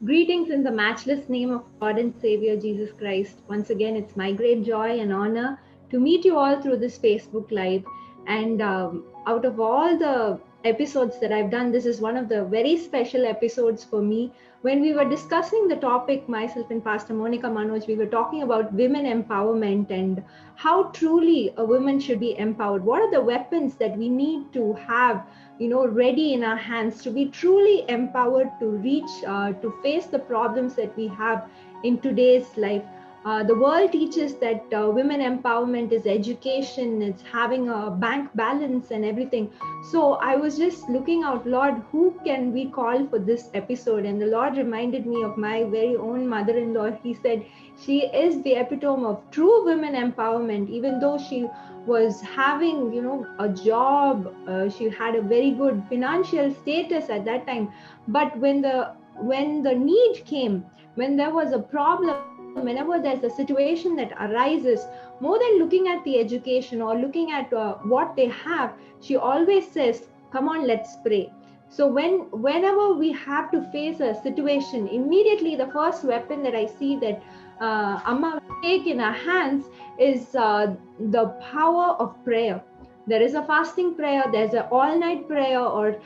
Greetings in the matchless name of Lord and Savior Jesus Christ. Once again, it's my great joy and honor to meet you all through this Facebook Live. And out of all the episodes that I've done, this is one of the very special episodes for me. When we were discussing the topic, myself and Pastor Monica Manoj, we were talking about women empowerment and how truly a woman should be empowered. What are the weapons that we need to have, ready in our hands to be truly empowered to reach, to face the problems that we have in today's life. The world teaches that women empowerment is education, it's having a bank balance and everything. So I was just looking out, Lord, who can we call for this episode? And the Lord reminded me of my very own mother-in-law. He said she is the epitome of true women empowerment, even though she was having a job, she had a very good financial status at that time. But when the need came, when there was a problem, whenever there's a situation that arises, more than looking at the education or looking at what they have, she always says, come on, let's pray. So whenever we have to face a situation, immediately the first weapon that I see that Amma will take in her hands is the power of prayer. There is a fasting prayer, there's an all night prayer, or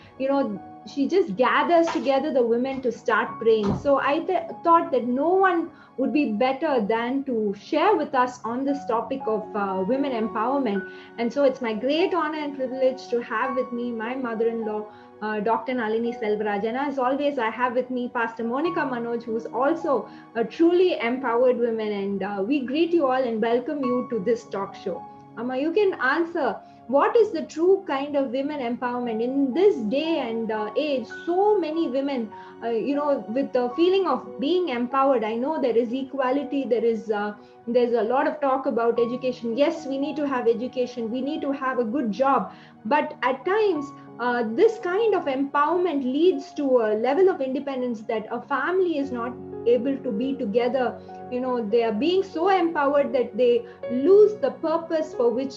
she just gathers together the women to start praying. So I thought that no one would be better than to share with us on this topic of women empowerment. And so it's my great honor and privilege to have with me my mother-in-law, Dr. Nalini Selvaraj. And as always, I have with me Pastor Monica Manoj, who is also a truly empowered woman. And we greet you all and welcome you to this talk show. Amma, you can answer, what is the true kind of women empowerment in this day and age? So many women, with the feeling of being empowered. I know there is equality, there's a lot of talk about education. Yes, we need to have education, we need to have a good job, but at times this kind of empowerment leads to a level of independence that a family is not able to be together. They are being so empowered that they lose the purpose for which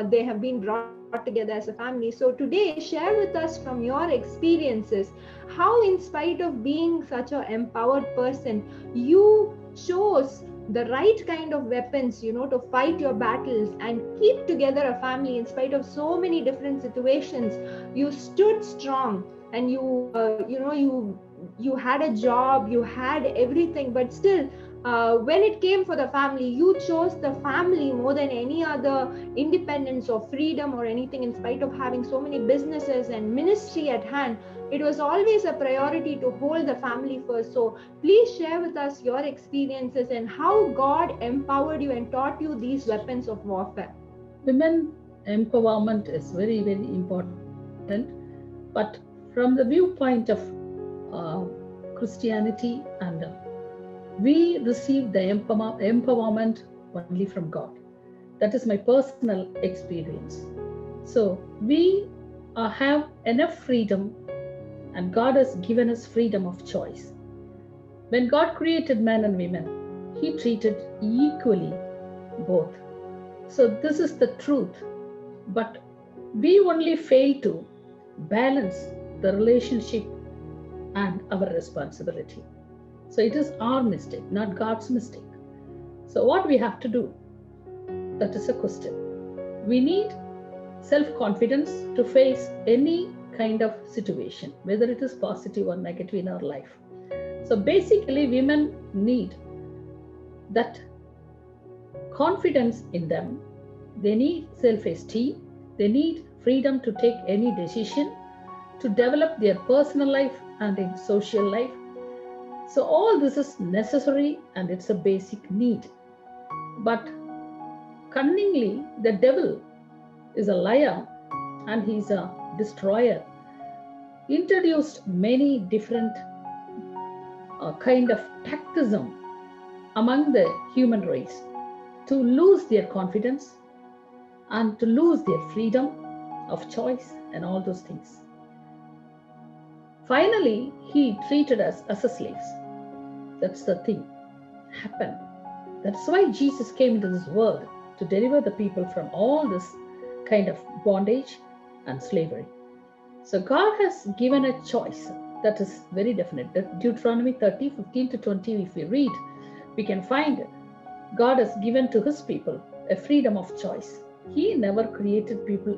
they have been brought together as a family. So today, share with us from your experiences how, in spite of being such an empowered person, you chose the right kind of weapons, to fight your battles and keep together a family in spite of so many different situations. You stood strong, and you had a job, you had everything, but still when it came for the family, you chose the family more than any other independence or freedom or anything. In spite of having so many businesses and ministry at hand, it was always a priority to hold the family first. So please share with us your experiences and how God empowered you and taught you these weapons of warfare. Women empowerment is very, very important, but from the viewpoint of Christianity, and we receive the empowerment only from God. That is my personal experience. So we have enough freedom, and God has given us freedom of choice. When God created men and women, He treated equally both. So this is the truth. But we only fail to balance the relationship and our responsibility. So it is our mistake, not God's mistake. So what we have to do? That is a question. We need self-confidence to face any kind of situation, whether it is positive or negative in our life. So basically, women need that confidence in them. They need self-esteem. They need freedom to take any decision, to develop their personal life and in social life. So all this is necessary, and it's a basic need. But cunningly, the devil is a liar and he's a destroyer. Introduced many different kind of tacticism among the human race to lose their confidence and to lose their freedom of choice and all those things. Finally, he treated us as a slaves. That's the thing happened. That's why Jesus came into this world, to deliver the people from all this kind of bondage and slavery. So God has given a choice. That is very definite. Deuteronomy 30:15-20, if we read, we can find God has given to his people a freedom of choice. He never created people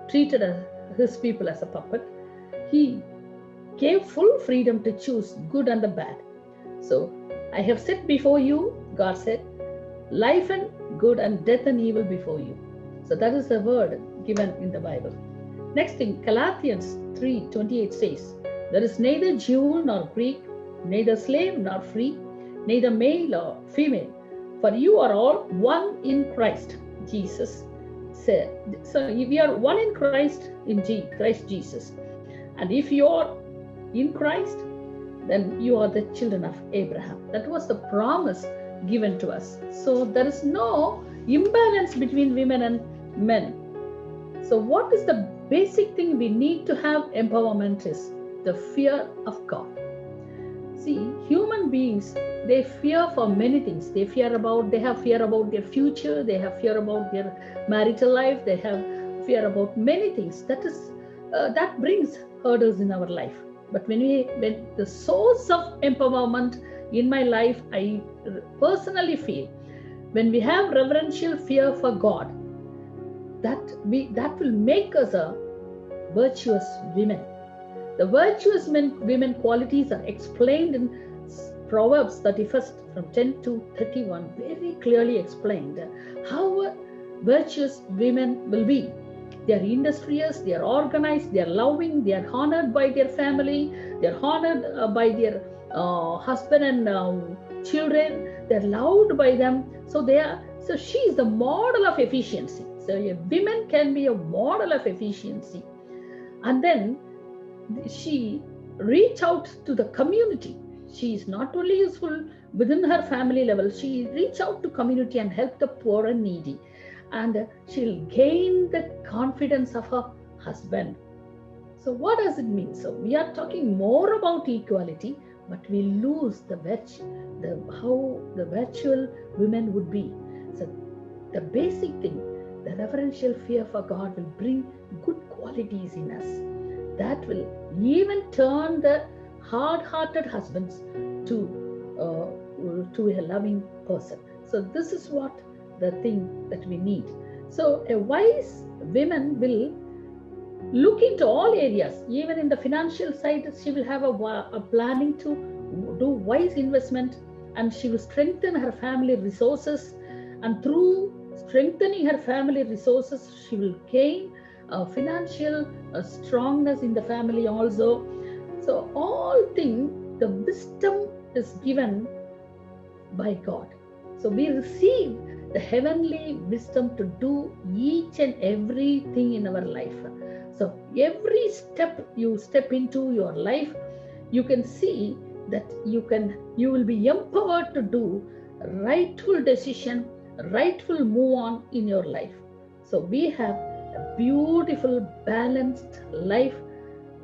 treated his people as a puppet. He gave full freedom to choose good and the bad. So I have set before you, God said, life and good and death and evil before you. So that is the word given in the Bible. Next thing, Galatians 3:28 says, there is neither Jew nor Greek, neither slave nor free, neither male or female, for you are all one in Christ Jesus said. So if you are one in Christ, Christ Jesus, and if you are in Christ, then you are the children of Abraham. That was the promise given to us. So there is no imbalance between women and men. So what is the basic thing we need to have empowerment is the fear of God. See, human beings, they fear for many things. They have fear about their future, they have fear about their marital life, they have fear about many things. That brings hurdles in our life. But when the source of empowerment in my life, I personally feel, when we have reverential fear for God, that will make us a virtuous women. The virtuous women qualities are explained in Proverbs 31 from 10 to 31, very clearly explained how virtuous women will be. They are industrious, they are organized, they are loving, they are honored by their family, they are honored by their husband and children, they are loved by them. So she is the model of efficiency. So a woman can be a model of efficiency. And then she reach out to the community. She is not only useful within her family level, she reach out to community and help the poor and needy. And she'll gain the confidence of her husband. So what does it mean? So we are talking more about equality, but we lose how the virtual women would be. So the basic thing, the reverential fear for God will bring good qualities in us. That will even turn the hard-hearted husbands to a loving person. So this is what the thing that we need. So a wise woman will look into all areas. Even in the financial side, she will have a planning to do wise investment, and she will strengthen her family resources. And through strengthening her family resources, she will gain financial strongness in the family also. So all things, the wisdom is given by God. So we receive the heavenly wisdom to do each and everything in our life. So every step you step into your life, you can see that you will be empowered to do rightful decision, rightful move on in your life. So we have a beautiful balanced life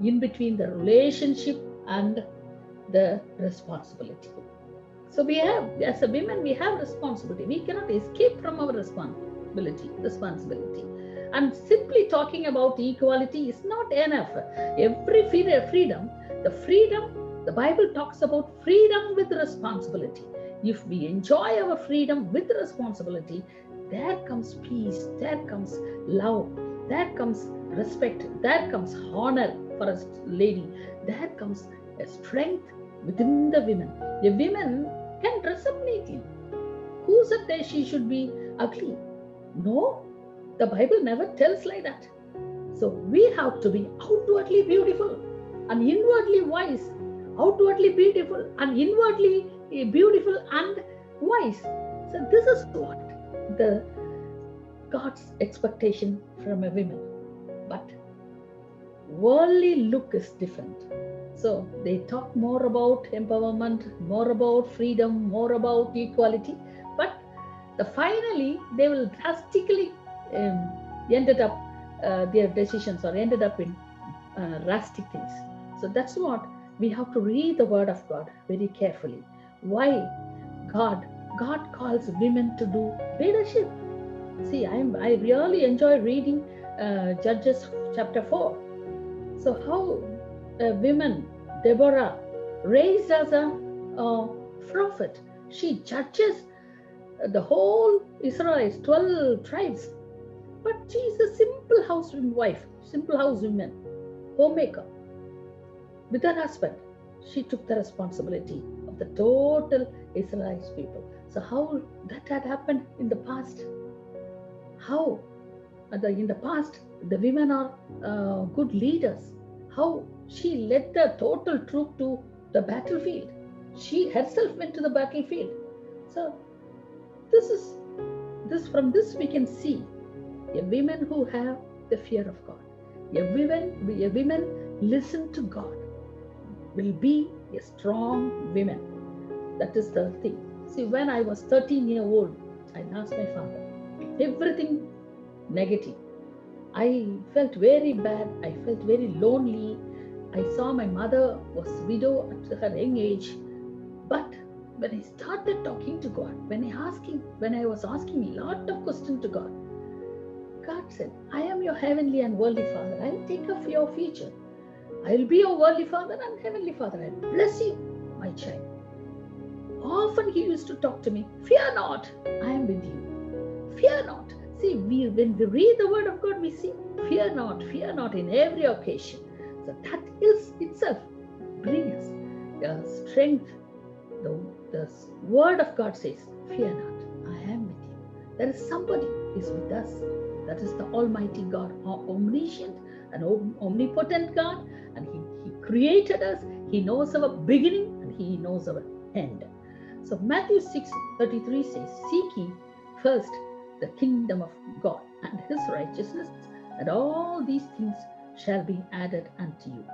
in between the relationship and the responsibility. So we have, as a women, we have responsibility. We cannot escape from our responsibility. And simply talking about equality is not enough. Every freedom, the Bible talks about freedom with responsibility. If we enjoy our freedom with responsibility, there comes peace, there comes love, there comes respect, there comes honor for a lady, there comes a strength within the women. The women can dress up neatly. Who said that she should be ugly? No, the Bible never tells like that. So we have to be outwardly beautiful and inwardly wise. Outwardly beautiful and inwardly beautiful and wise. So this is what the God's expectation from a woman. But worldly look is different. So they talk more about empowerment, more about freedom, more about equality, but finally they will drastically ended up their decisions or ended up in drastic things. So that's what we have to read the word of God very carefully. Why God calls women to do leadership. See, I really enjoy reading Judges chapter 4. So how women Deborah, raised as a prophet. She judges the whole Israel's 12 tribes. But she is a simple housewife, simple housewoman, homemaker. With her husband, she took the responsibility of the total Israelite people. So how that had happened in the past? How in the past the women are good leaders? How she led the total troop to the battlefield? She herself went to the battlefield. So from this we can see a women who have the fear of God. A women listen to God will be a strong woman. That is the thing. See, when I was 13 years old, I asked my father, everything negative. I felt very bad. I felt very lonely. I saw my mother was widow at her young age. But when I started talking to God, when I was asking a lot of questions to God, God said, I am your heavenly and worldly Father. I will take care of your future. I will be your worldly Father and heavenly Father. I will bless you, my child. Often he used to talk to me, fear not, I am with you. Fear not. See, when we read the word of God, we see, fear not in every occasion. So that is itself brings us strength. The word of God says, fear not, I am with you. There is somebody who is with us. That is the Almighty God, omniscient and omnipotent God. And he created us. He knows our beginning and he knows our end. So Matthew 6:33 says, seek ye first the kingdom of God and his righteousness, and all these things shall be added unto you.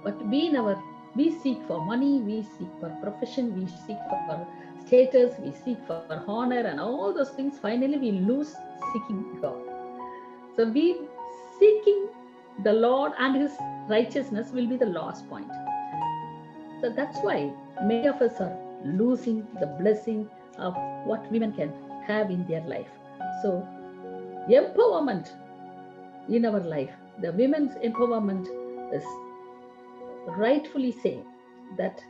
But we seek for money, we seek for profession, we seek for status, we seek for honor, and all those things. Finally, we lose seeking God. So we seeking the Lord and his righteousness will be the last point. So that's why many of us are losing the blessing of what women can have in their life. So empowerment in our life, the women's empowerment is rightfully saying that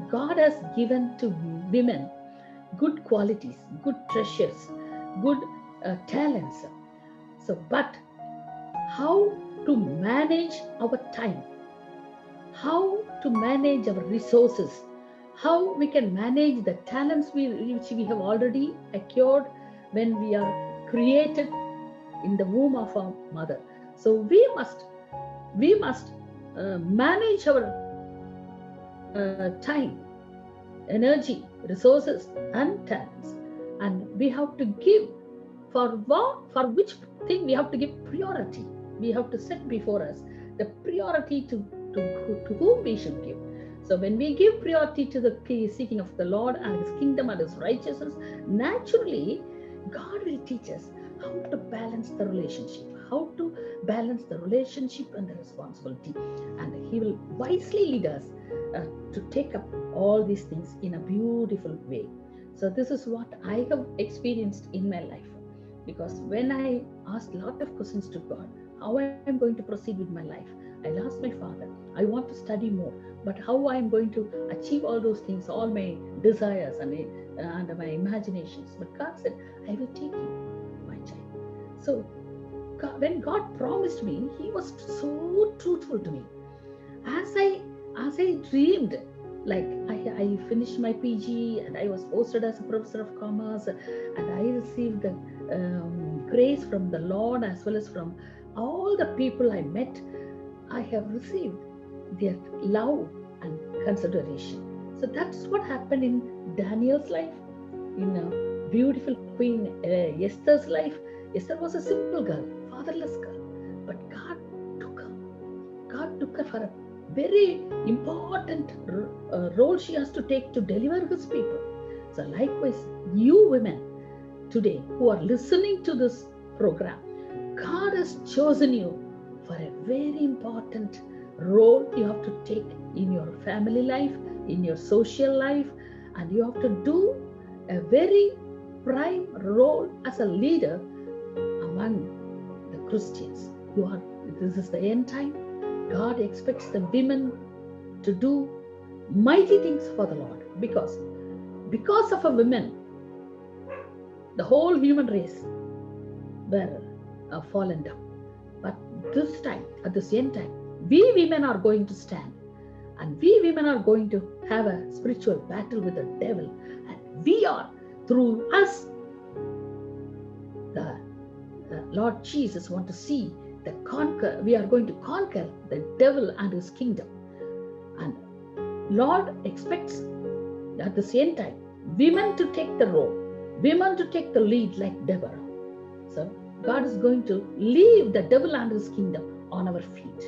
God has given to women good qualities, good treasures, good talents. So, but how to manage our time, how to manage our resources, how we can manage the talents which we have already acquired when we are created in the womb of our mother. So we must manage our time, energy, resources, and talents, and we have to give for which thing we have to give priority. We have to set before us the priority to whom we should give. So when we give priority to the seeking of the Lord and his kingdom and his righteousness, naturally God will teach us how to balance the relationship, and the responsibility, and he will wisely lead us to take up all these things in a beautiful way. So this is what I have experienced in my life, because when I asked a lot of questions to God, how I am going to proceed with my life, I asked my father, I want to study more, but how I am going to achieve all those things, all my desires and my imaginations. But God said, I will take you, my child. So when God promised me, he was so truthful to me. As I dreamed, like I finished my PG and I was posted as a professor of commerce, and I received the grace from the Lord as well as from all the people I met. I have received their love and consideration. So that's what happened in Daniel's life, in a beautiful Queen Esther's life. Esther was a simple girl, fatherless girl, but God took her. God took her for a very important role she has to take to deliver his people. So likewise, you women today who are listening to this program, God has chosen you for a very important role you have to take in your family life, in your social life, and you have to do a very prime role as a leader among the Christians. This is the end time. God expects the women to do mighty things for the Lord. Because of a woman, the whole human race were fallen down. But this time, at the same time, we women are going to stand, and we women are going to have a spiritual battle with the devil, and we are, through us, the Lord Jesus want to see the conquer. We are going to conquer the devil and his kingdom. And Lord expects at the same time women to take the role, women to take the lead like Deborah. So God is going to leave the devil and his kingdom on our feet,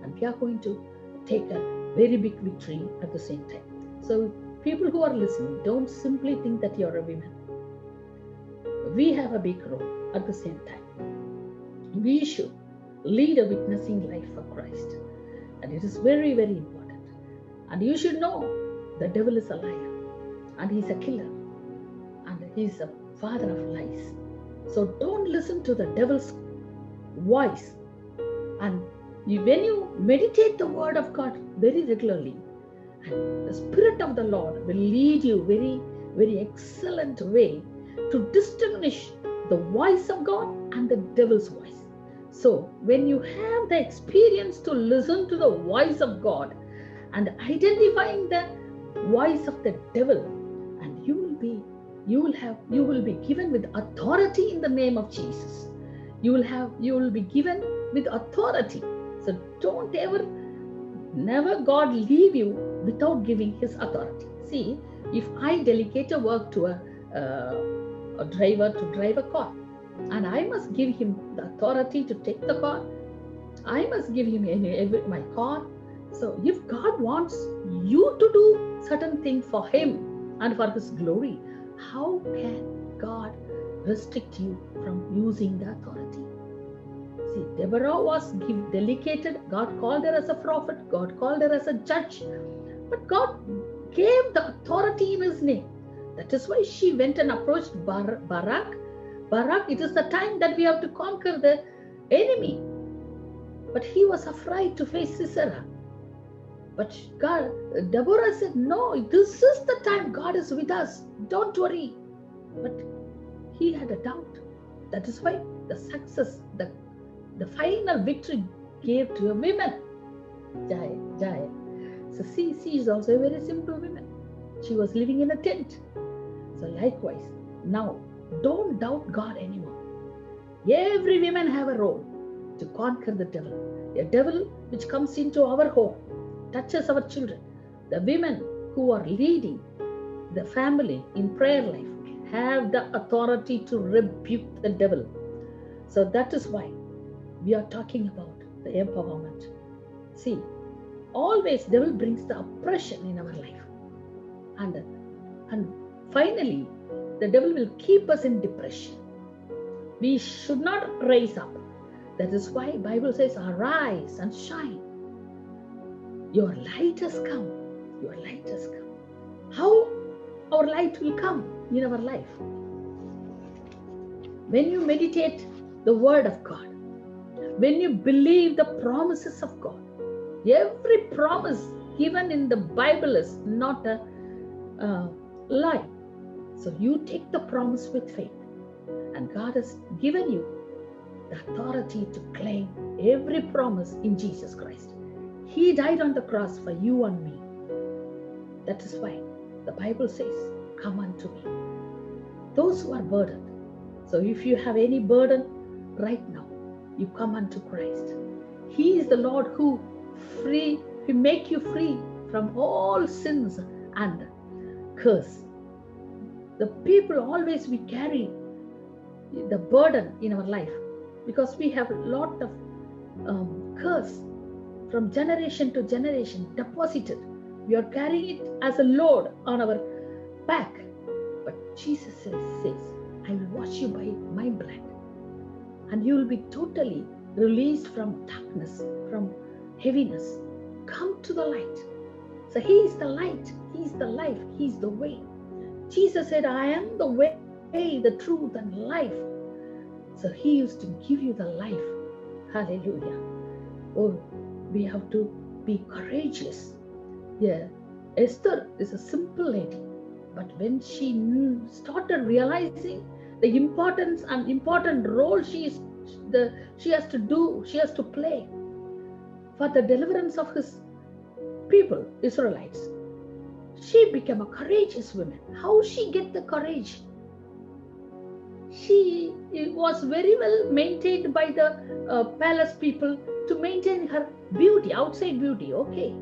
and we are going to take a very big victory at the same time. So people who are listening, don't simply think that you're a woman. We have a big role. At the same time, we should lead a witnessing life for Christ, and it is very, very important. And you should know the devil is a liar, and he's a killer, and he's a father of lies. So don't listen to the devil's voice. And when you meditate the word of God very regularly, and the Spirit of the Lord will lead you very, very excellent way to distinguish the voice of God and the devil's voice. So when you have the experience to listen to the voice of God and identifying the voice of the devil, and you will be given with authority in the name of Jesus. You will be given with authority. So don't ever, never God leave you without giving his authority. See, if I delegate a work to a driver to drive a car, and I must give him the authority to take the car, I must give him my car. So if God wants you to do certain thing for him and for his glory, how can God restrict you from using the authority? See, Deborah was delegated. God called her as a prophet. God called her as a judge. But God gave the authority in his name. That is why she went and approached Barak. Barak, it is the time that we have to conquer the enemy. But he was afraid to face Sisera. But Deborah said, no, this is the time. God is with us. Don't worry. But he had a doubt. That is why the success, the final victory gave to a woman. Jaya. So she is also a very simple woman. She was living in a tent. So likewise, now don't doubt God anymore. Every woman have a role to conquer the devil. A devil which comes into our home, touches our children. The women who are leading the family in prayer life have the authority to rebuke the devil. So that is why we are talking about the empowerment. See, always devil brings the oppression in our life. And finally, the devil will keep us in depression. We should not rise up. That is why Bible says, arise and shine. Your light has come. Your light has come. How our light will come in our life? When you meditate the word of God, when you believe the promises of God, every promise given in the Bible is not a lie. So you take the promise with faith, and God has given you the authority to claim every promise in Jesus Christ. He died on the cross for you and me. That is why the Bible says, come unto me, those who are burdened. So if you have any burden right now, you come unto Christ. He is the Lord who make you free from all sins and curse. The people always we carry the burden in our life because we have a lot of curse from generation to generation deposited. We are carrying it as a load on our back. But Jesus says, I will wash you by my blood, and you will be totally released from darkness, from heaviness. Come to the light. So He is the light, He is the life, He is the way. Jesus said, I am the way, the truth, and life. So He used to give you the life. Hallelujah. Oh, we have to be courageous Yeah, Esther is a simple lady, but when she started realizing the importance and important role she has to do, she has to play for the deliverance of his people, Israelites, she became a courageous woman. How she get the courage? She was very well maintained by the palace people to maintain her beauty, okay,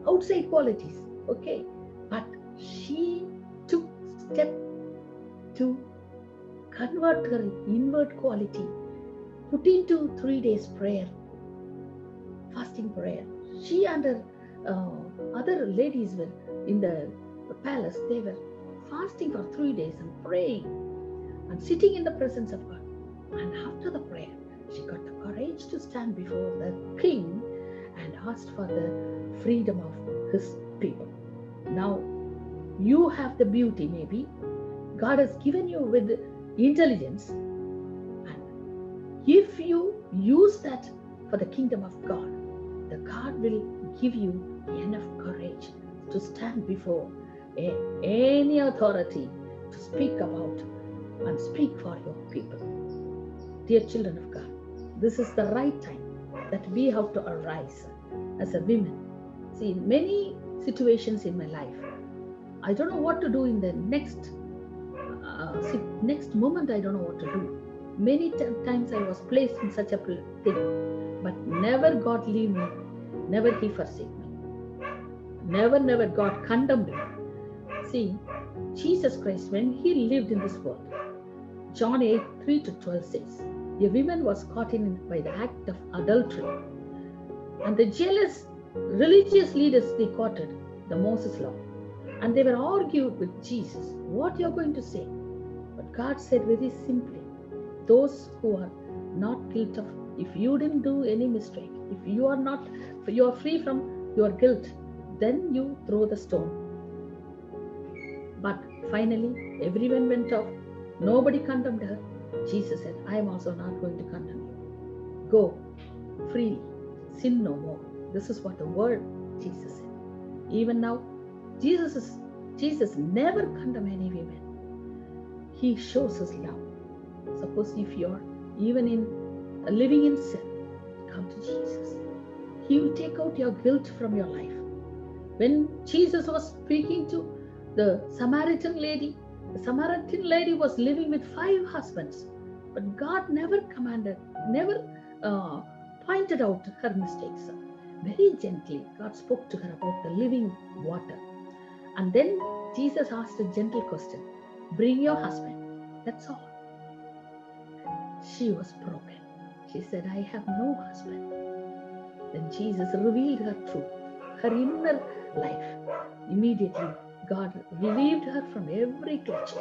outside qualities, okay, but she took step to convert her inward quality, put into 3 days prayer, fasting prayer. She and her other ladies were in the palace. They were fasting for 3 days and praying and sitting in the presence of God. And after the prayer, she got the courage to stand before the king and asked for the freedom of his people. Now, you have the beauty, maybe. God has given you with intelligence. And if you use that for the kingdom of God, the God will give you enough courage to stand before any authority to speak about and speak for your people. Dear children of God, this is the right time that we have to arise as a woman. See, in many situations in my life, I don't know what to do in the next moment. I don't know what to do. Many times I was placed in such a thing, but never God leave me, never He forsake me, never God condemned me. See, Jesus Christ, when He lived in this world, John 8, 3-12 says, a woman was caught in by the act of adultery, and the jealous religious leaders, they quoted the Moses law, and they were argued with Jesus, what you're going to say? But God said very simply, those who are not guilty of, if you didn't do any mistake, if you are free from your guilt, then you throw the stone. But finally, everyone went off. Nobody condemned her. Jesus said, I am also not going to condemn you. Go freely, sin no more. This is what the word Jesus said. Even now, Jesus never condemned any women. He shows his love. Suppose if you're even in living in sin, come to Jesus. He will take out your guilt from your life. When Jesus was speaking to the Samaritan lady was living with 5 husbands, but God never commanded, never pointed out her mistakes. Very gently, God spoke to her about the living water. And then Jesus asked a gentle question, bring your husband. That's all. She was broken. She said, I have no husband. Then Jesus revealed her truth, her inner life. Immediately, God relieved her from every clutches.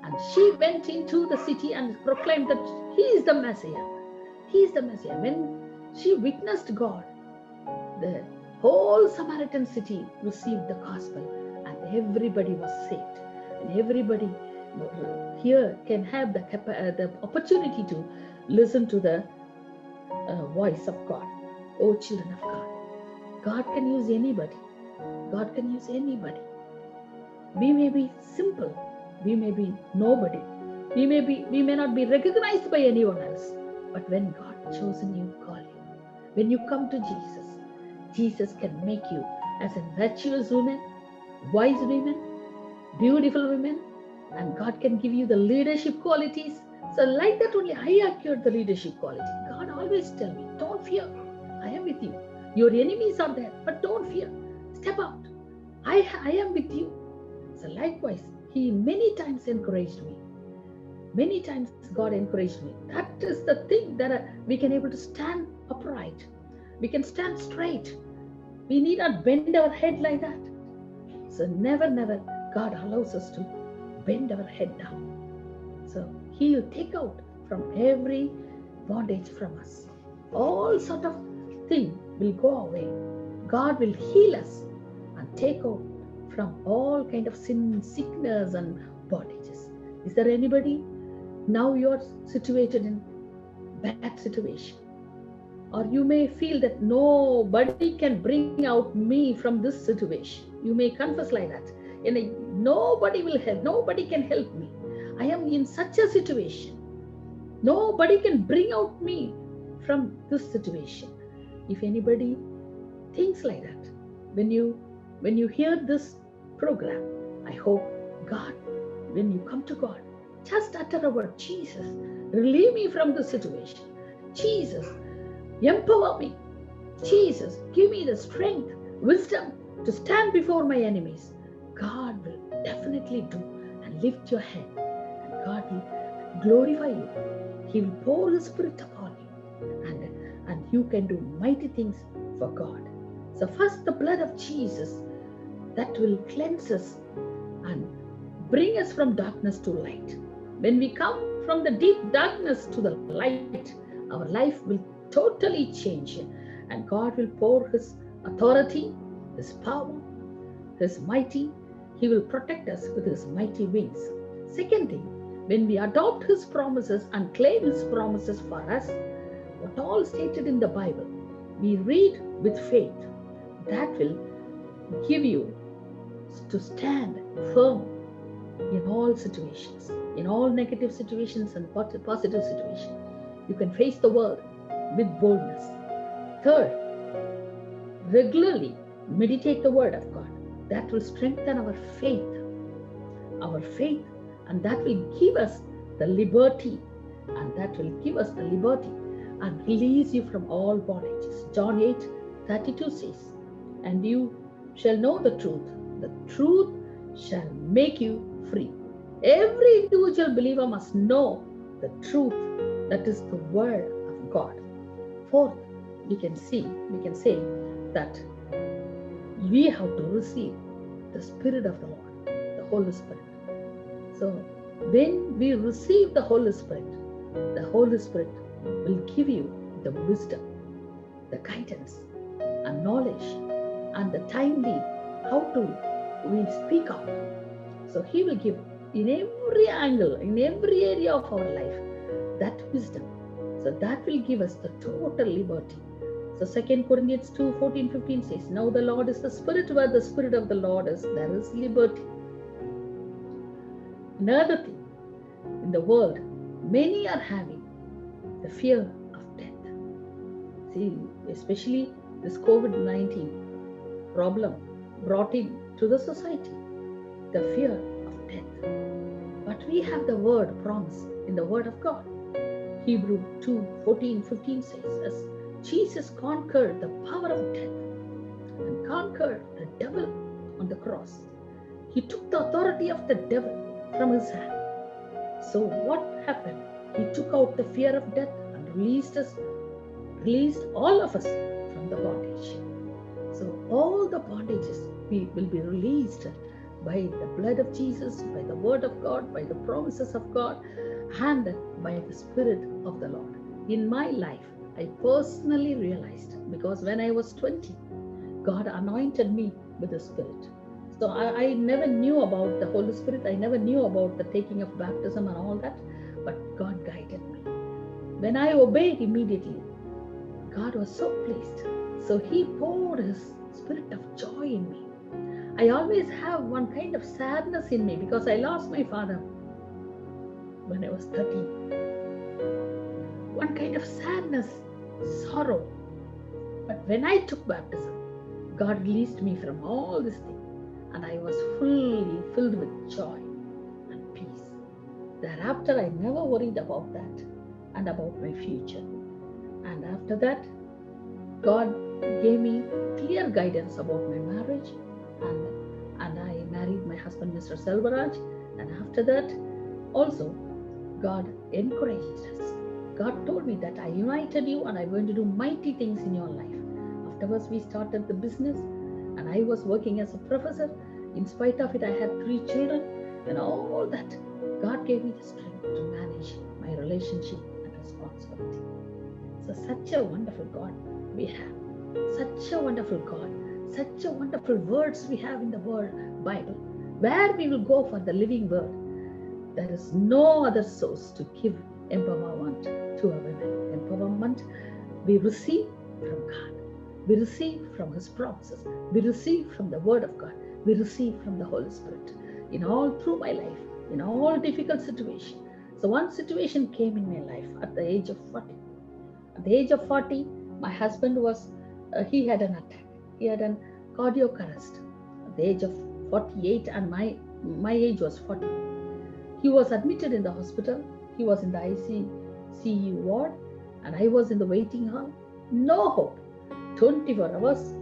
And she went into the city and proclaimed that He is the Messiah. He is the Messiah. When she witnessed God, the whole Samaritan city received the gospel and everybody was saved. And everybody here can have the opportunity to listen to the voice of God. Oh, children of God, God can use anybody. God can use anybody. We may be simple. We may be nobody. We may not be recognized by anyone else. But when God chosen you, call you. When you come to Jesus, Jesus can make you as a virtuous woman, wise woman, beautiful woman, and God can give you the leadership qualities. So like that only I acquired the leadership quality. God always tell me, don't fear. I am with you. Your enemies are there, but don't fear. Step out. I am with you. So likewise, He many times encouraged me. Many times God encouraged me. That is the thing that we can able to stand upright. We can stand straight. We need not bend our head like that. So never God allows us to bend our head down. So He will take out from every bondage from us. All sort of thing will go away. God will heal us and take out from all kind of sin, sickness and bondages. Is there anybody now you're situated in bad situation, or you may feel that nobody can bring out me from this situation. You may confess like that. Nobody will help, nobody can help me. I am in such a situation. Nobody can bring out me from this situation. If anybody thinks like that, when you hear this program, I hope God, when you come to God, just utter a word, Jesus, relieve me from this situation. Jesus, empower me. Jesus, give me the strength, wisdom to stand before my enemies. God will definitely do and lift your head, and God will glorify you. He will pour His Spirit upon you, and you can do mighty things for God. So first, the blood of Jesus that will cleanse us and bring us from darkness to light. When we come from the deep darkness to the light, our life will totally change, and God will pour His authority, His power, His mighty. He will protect us with His mighty wings. Second thing, when we adopt His promises and claim His promises for us, what all stated in the Bible, we read with faith. That will give you to stand firm in all situations, in all negative situations and positive situations. You can face the world with boldness. Third, regularly meditate the Word of God. That will strengthen our faith, and that will give us the liberty, and release you from all bondages. John 8:32 says, and you shall know the truth shall make you free. Every individual believer must know the truth, that is the Word of God. Fourth, we can say that we have to receive the Spirit of the Lord, the Holy Spirit. So when we receive the Holy Spirit will give you the wisdom, the guidance and knowledge, and the timely how to we speak out. So He will give in every angle, in every area of our life, that wisdom. So that will give us the total liberty. So 2 Corinthians 2:14-15 says, now the Lord is the Spirit. Where the Spirit of the Lord is, there is liberty. Another thing, in the world, many are having the fear of death. See, especially this COVID-19 problem brought into the society, the fear of death. But we have the word promise in the Word of God. Hebrew 2:14-15 says, as Jesus conquered the power of death and conquered the devil on the cross, He took the authority of the devil from His hand. So what happened? He took out the fear of death and released all of us from the bondage. So all the bondages will be released by the blood of Jesus, by the Word of God, by the promises of God, and by the Spirit of the Lord. In my life, I personally realized, because when I was 20, God anointed me with the Spirit. So I never knew about the Holy Spirit. I never knew about the taking of baptism and all that, but God guided me. When I obeyed immediately, God was so pleased. So He poured His Spirit of joy in me. I always have one kind of sadness in me because I lost my father when I was 13. One kind of sadness, sorrow. But when I took baptism, God released me from all these things, and I was fully filled with joy and peace. Thereafter, I never worried about that and about my future. And after that, God gave me clear guidance about my marriage, and I married my husband, Mr. Selvaraj. And after that, also, God encouraged us. God told me that I united you and I'm going to do mighty things in your life. Afterwards, we started the business, and I was working as a professor. In spite of it, I had 3 children, and all that. God gave me the strength to manage my relationship and responsibility. So such a wonderful God we have. Such a wonderful God. Such a wonderful words we have in the word Bible. Where we will go for the living word. There is no other source to give empowerment to a woman. Empowerment We receive from God. We receive from His promises. We receive from the Word of God. We receive from the Holy Spirit. In all through my life, in all difficult situations. So one situation came in my life at the age of 40. At the age of 40, my husband he had an attack. He had a cardiac arrest. At the age of 48, and my age was 40. He was admitted in the hospital. He was in the ICU ward, and I was in the waiting hall. No hope. 24 hours.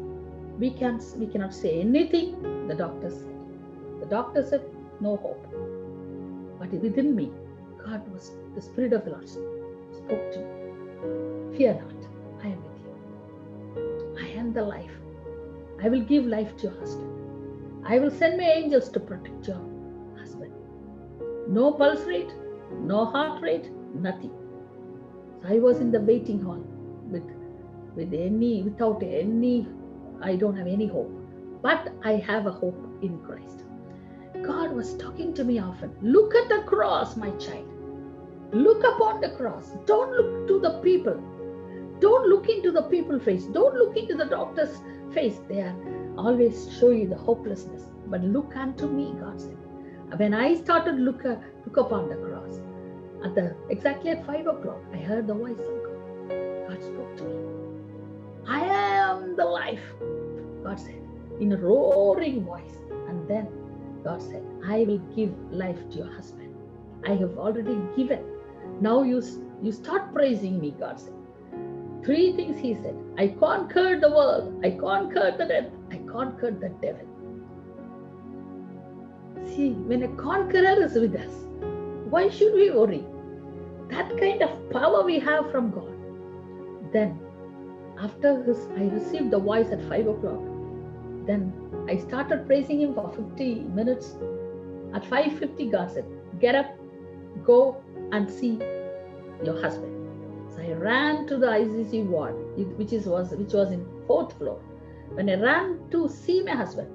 We cannot say anything. The doctor said no hope. But within me, the Spirit of the Lord spoke to me. Fear not, I am with you. I am the life. I will give life to your husband. I will send my angels to protect your husband. No pulse rate, no heart rate, nothing. So I was in the waiting hall without any, I don't have any hope. But I have a hope in Christ. God was talking to me often. Look at the cross, my child. Look upon the cross. Don't look to the people. Don't look into the people's face. Don't look into the doctor's face. They are always show you the hopelessness. But look unto me, God said. When I started look upon the cross, exactly at 5 o'clock, I heard the voice of God. God spoke to me. I am the life, God said, in a roaring voice. And then God said, I will give life to your husband. I have already given. Now you start praising me, God said. 3 things He said. I conquered the world. I conquered the death. I conquered the devil. See, when a conqueror is with us, why should we worry? That kind of power we have from God. Then, after I received the voice at 5 o'clock. Then I started praising Him for 50 minutes. At 5:50, God said, get up, go and see your husband. So I ran to the ICC ward, which was in 4th floor. When I ran to see my husband,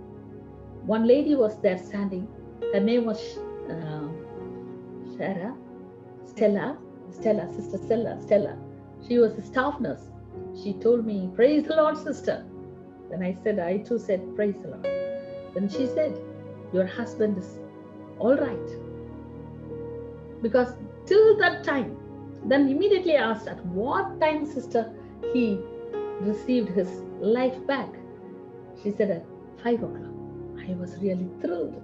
one lady was there standing. Her name was Sister Stella. She was a staff nurse. She told me, praise the Lord, sister. Then I too said, praise the Lord. Then she said, your husband is all right. Because till that time, then immediately asked, at what time, sister, he received his life back? She said, at 5 o'clock. I was really thrilled.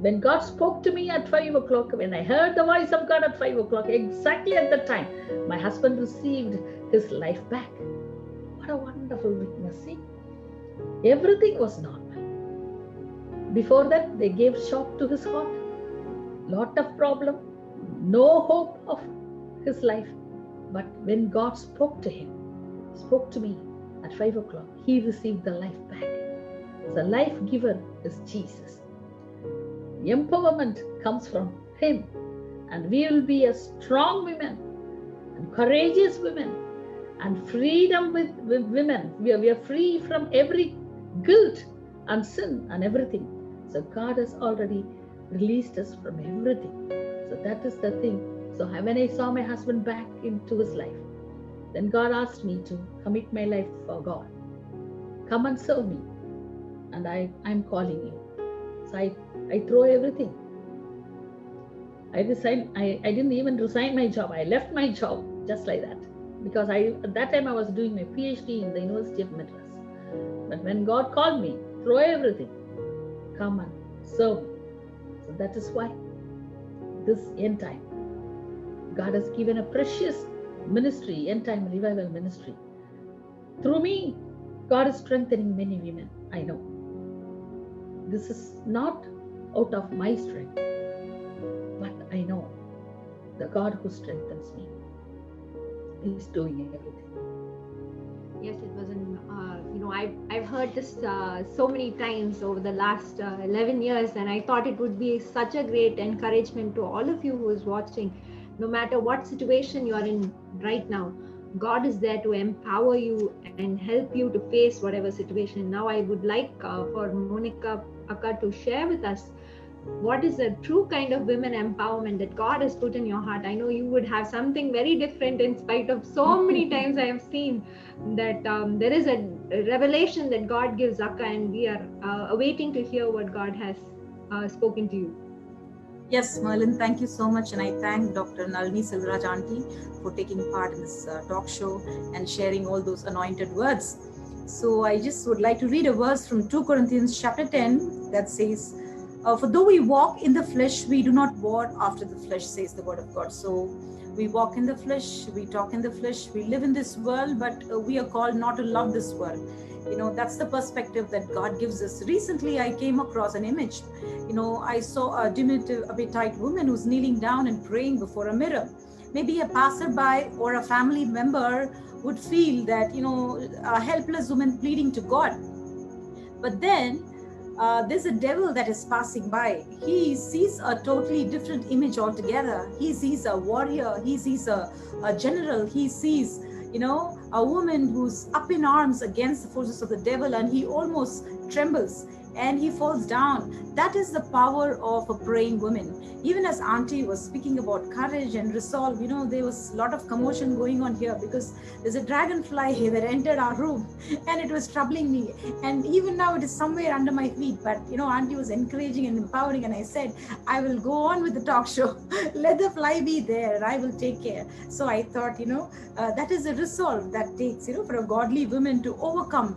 When God spoke to me at 5 o'clock, when I heard the voice of God at 5 o'clock, exactly at that time, my husband received his life back. What a wonderful witness. See, everything was normal. Before that, they gave shock to his heart. Lot of problem, no hope of his life. But when God spoke to me at 5 o'clock, he received the life back. The life giver is Jesus. Empowerment comes from Him, and we will be a strong women and courageous women and freedom with women. We are free from every guilt and sin and everything. So God has already released us from everything. So that is the thing. So when I saw my husband back into his life, then God asked me to commit my life for God. Come and serve me, and I'm calling you. So I throw everything. I resigned. I didn't even resign my job. I left my job just like that, because at that time I was doing my PhD in the University of Madras. But when God called me, throw everything, come and serve me. So that is why this end time, God has given a precious ministry, end time revival ministry. Through me, God is strengthening many women. I know. This is not out of my strength, but I know the God who strengthens me is doing everything. Yes, it was I've heard this so many times over the last 11 years, and I thought it would be such a great encouragement to all of you who is watching. No matter what situation you are in right now, God is there to empower you and help you to face whatever situation. Now I would like for Monica Akka to share with us what is the true kind of women empowerment that God has put in your heart. I know you would have something very different, in spite of so many times I have seen that there is a revelation that God gives Akka, and we are awaiting to hear what God has spoken to you. Yes, Merlin, thank you so much. And I thank Dr. Nalini Silvaraj Aunty for taking part in this talk show and sharing all those anointed words. So I just would like to read a verse from 2 Corinthians chapter 10 that says, for though we walk in the flesh, we do not war after the flesh, says the word of God. So we walk in the flesh, we talk in the flesh, we live in this world, but we are called not to love this world. That's the perspective that God gives us. Recently, I came across an image. I saw a diminutive, appetite woman who's kneeling down and praying before a mirror. Maybe a passerby or a family member would feel that, a helpless woman pleading to God. But then there's a devil that is passing by. He sees a totally different image altogether. He sees a warrior. He sees a general. He sees a woman who's up in arms against the forces of the devil, and he almost trembles and he falls down. That is the power of a praying woman. Even as Auntie was speaking about courage and resolve, there was a lot of commotion going on here because there's a dragonfly that entered our room and it was troubling me. And even now it is somewhere under my feet. But, Auntie was encouraging and empowering, and I said, I will go on with the talk show. Let the fly be there and I will take care. So I thought, that is a resolve that takes, for a godly woman to overcome,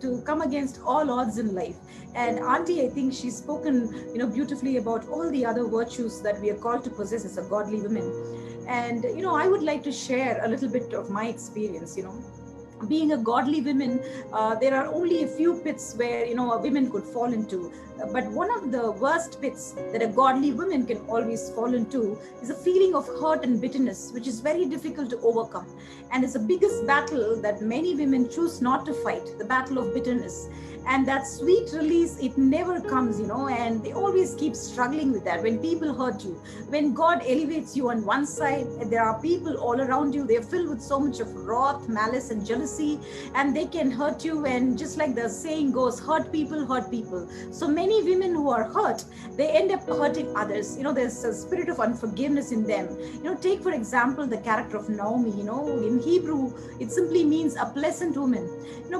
to come against all odds in life. And Auntie, I think she's spoken, beautifully about all the other virtues that we are called to possess as a godly woman. And, I would like to share a little bit of my experience, being a godly woman. There are only a few pits where, a woman could fall into. But one of the worst pits that a godly woman can always fall into is a feeling of hurt and bitterness, which is very difficult to overcome. And it's the biggest battle that many women choose not to fight, the battle of bitterness. And that sweet release, it never comes, and they always keep struggling with that. When people hurt you, when God elevates you on one side, there are people all around you, they're filled with so much of wrath, malice, and jealousy, and they can hurt you. And just like the saying goes, hurt people hurt people. So many women who are hurt, they end up hurting others. There's a spirit of unforgiveness in them. Take, for example, the character of Naomi. In Hebrew, it simply means a pleasant woman.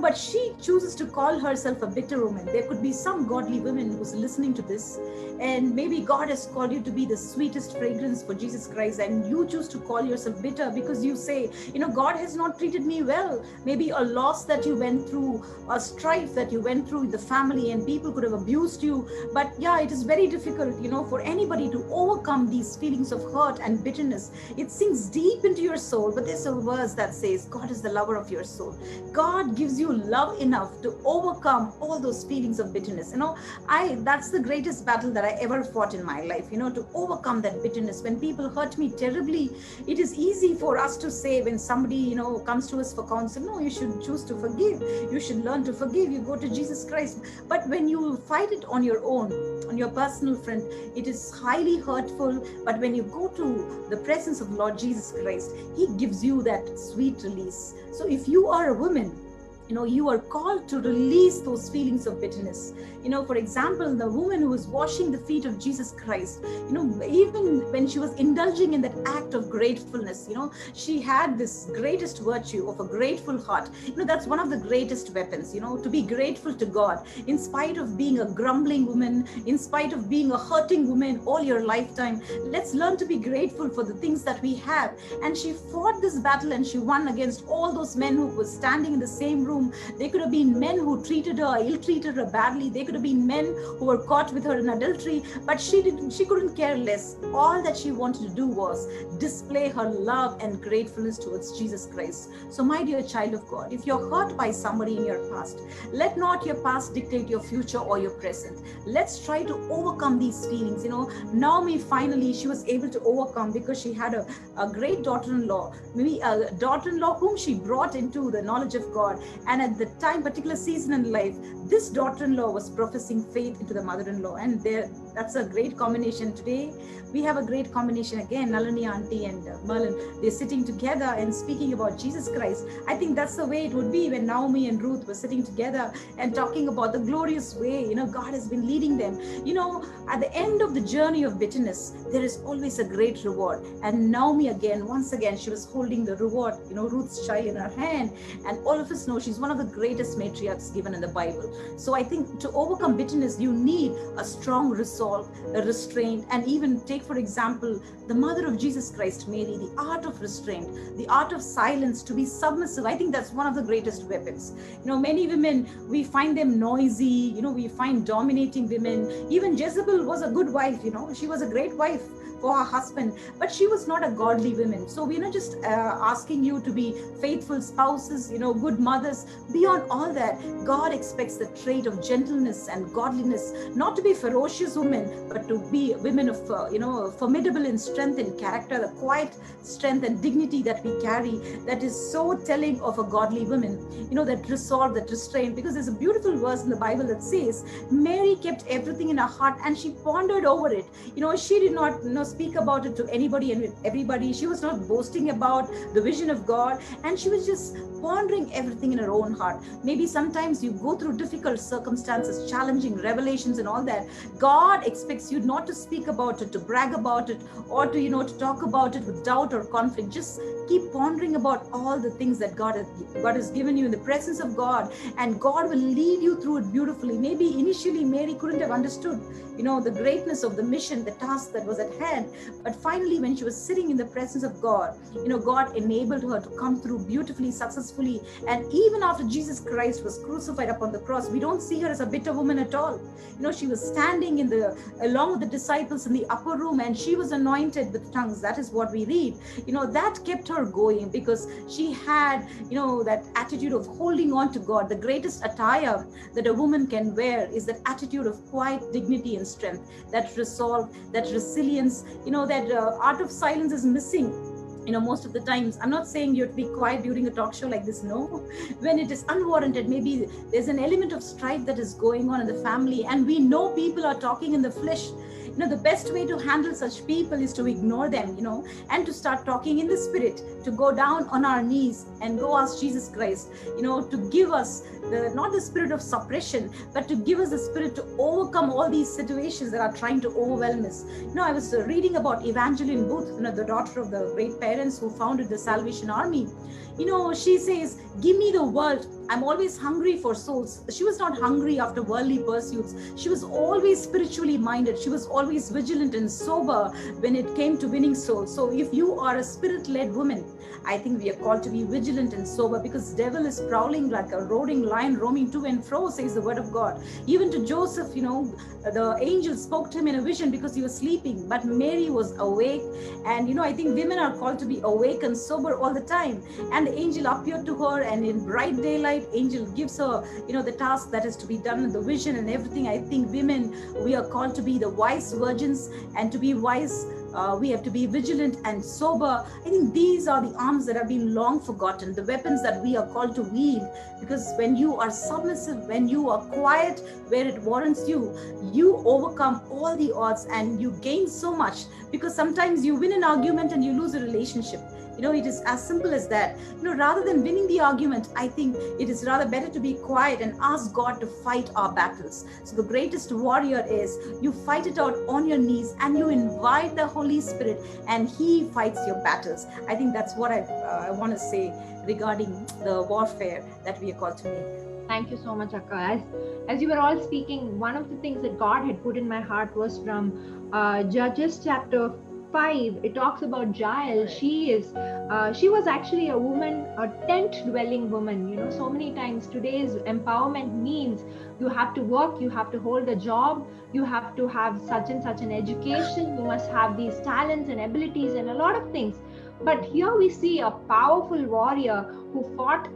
But she chooses to call herself a bitter woman. There could be some godly women who's listening to this, and maybe God has called you to be the sweetest fragrance for Jesus Christ, and you choose to call yourself bitter because you say, God has not treated me well. Maybe a loss that you went through, a strife that you went through in the family, and people could have abused you. But yeah, it is very difficult, for anybody to overcome these feelings of hurt and bitterness. It sinks deep into your soul. But there's a verse that says, God is the lover of your soul. God gives you love enough to overcome all those feelings of bitterness. That's the greatest battle that I ever fought in my life, to overcome that bitterness. When people hurt me terribly, it is easy for us to say, when somebody, comes to us for counsel, no, you should choose to forgive. You should learn to forgive. You go to Jesus Christ. But when you fight it on your own, on your personal front, it is highly hurtful. But when you go to the presence of Lord Jesus Christ, He gives you that sweet release. So if you are a woman, you are called to release those feelings of bitterness. For example, the woman who was washing the feet of Jesus Christ, even when she was indulging in that act of gratefulness, she had this greatest virtue of a grateful heart. That's one of the greatest weapons, to be grateful to God, in spite of being a grumbling woman, in spite of being a hurting woman all your lifetime. Let's learn to be grateful for the things that we have. And she fought this battle and she won against all those men who were standing in the same room. They could have been men who treated her, ill-treated her badly. They could have been men who were caught with her in adultery, but she couldn't care less. All that she wanted to do was display her love and gratefulness towards Jesus Christ. So my dear child of God, if you're hurt by somebody in your past, let not your past dictate your future or your present. Let's try to overcome these feelings. Naomi, finally, she was able to overcome because she had a great daughter-in-law, maybe a daughter-in-law whom she brought into the knowledge of God. And at the time, particular season in life, this daughter-in-law was professing faith into the mother-in-law, and That's a great combination. Today we have a great combination again. Nalini auntie and Merlin, they're sitting together and speaking about Jesus Christ. I think that's the way it would be when Naomi and Ruth were sitting together and talking about the glorious way, God has been leading them. At the end of the journey of bitterness, there is always a great reward. And Naomi once again, she was holding the reward, Ruth's child in her hand. And all of us know she's one of the greatest matriarchs given in the Bible. So I think to overcome bitterness, you need a strong resolve, a restraint, and even take, for example, the mother of Jesus Christ, Mary, the art of restraint, the art of silence, to be submissive. I think that's one of the greatest weapons. Many women, we find them noisy, we find dominating women. Even Jezebel was a good wife, she was a great wife for her husband, but she was not a godly woman. So we're not just asking you to be faithful spouses, good mothers. Beyond all that, God expects the trait of gentleness and godliness, not to be ferocious women, but to be women of, formidable in strength and character, the quiet strength and dignity that we carry, that is so telling of a godly woman, that resolve, that restraint. Because there's a beautiful verse in the Bible that says, Mary kept everything in her heart and she pondered over it. She did not, speak about it to anybody and with everybody. She was not boasting about the vision of God, and she was just pondering everything in her own heart. Maybe sometimes you go through difficult circumstances, challenging revelations and all that. God expects you not to speak about it, to brag about it, or to, to talk about it with doubt or conflict. Just keep pondering about all the things that God has given you in the presence of God, and God will lead you through it beautifully. Maybe initially Mary couldn't have understood, the greatness of the mission, the task that was at hand. But finally, when she was sitting in the presence of God, God enabled her to come through beautifully, successfully. And even after Jesus Christ was crucified upon the cross, we don't see her as a bitter woman at all. She was standing along with the disciples in the upper room, and she was anointed with tongues. That is what we read. That kept her going, because she had, that attitude of holding on to God. The greatest attire that a woman can wear is that attitude of quiet dignity and strength, that resolve, that resilience. That art of silence is missing. Most of the times. I'm not saying you have to be quiet during a talk show like this. No. When it is unwarranted, maybe there's an element of strife that is going on in the family, and we know people are talking in the flesh. The best way to handle such people is to ignore them, and to start talking in the spirit, to go down on our knees and go ask Jesus Christ, to give us not the spirit of suppression, but to give us the spirit to overcome all these situations that are trying to overwhelm us. I was reading about Evangeline Booth, the daughter of the great parents who founded the Salvation Army. She says, give me the world. I'm always hungry for souls. She was not hungry after worldly pursuits. She was always spiritually minded. She was always vigilant and sober when it came to winning souls. So if you are a spirit-led woman, I think we are called to be vigilant and sober, because the devil is prowling like a roaring lion, roaming to and fro, says the word of God. Even to Joseph, the angel spoke to him in a vision because he was sleeping, but Mary was awake. And, I think women are called to be awake and sober all the time. And the angel appeared to her, and in bright daylight, angel gives her, the task that is to be done in the vision and everything. I think women, we are called to be the wise virgins, and to be wise, we have to be vigilant and sober. I think these are the arms that have been long forgotten, the weapons that we are called to wield. Because when you are submissive, when you are quiet where it warrants you, you overcome all the odds and you gain so much. Because sometimes you win an argument and you lose a relationship. It is as simple as that. Rather than winning the argument, I think it is rather better to be quiet and ask God to fight our battles. So the greatest warrior is you fight it out on your knees and you invite the Holy Spirit and He fights your battles. I think that's what I want to say regarding the warfare that we are called to make. Thank you so much, Akka. As you were all speaking, one of the things that God had put in my heart was from Judges chapter 5. It talks about Jael. She was actually a woman, a tent-dwelling woman. So many times today's empowerment means you have to work, you have to hold a job, you have to have such and such an education, you must have these talents and abilities and a lot of things. But here we see a powerful warrior who fought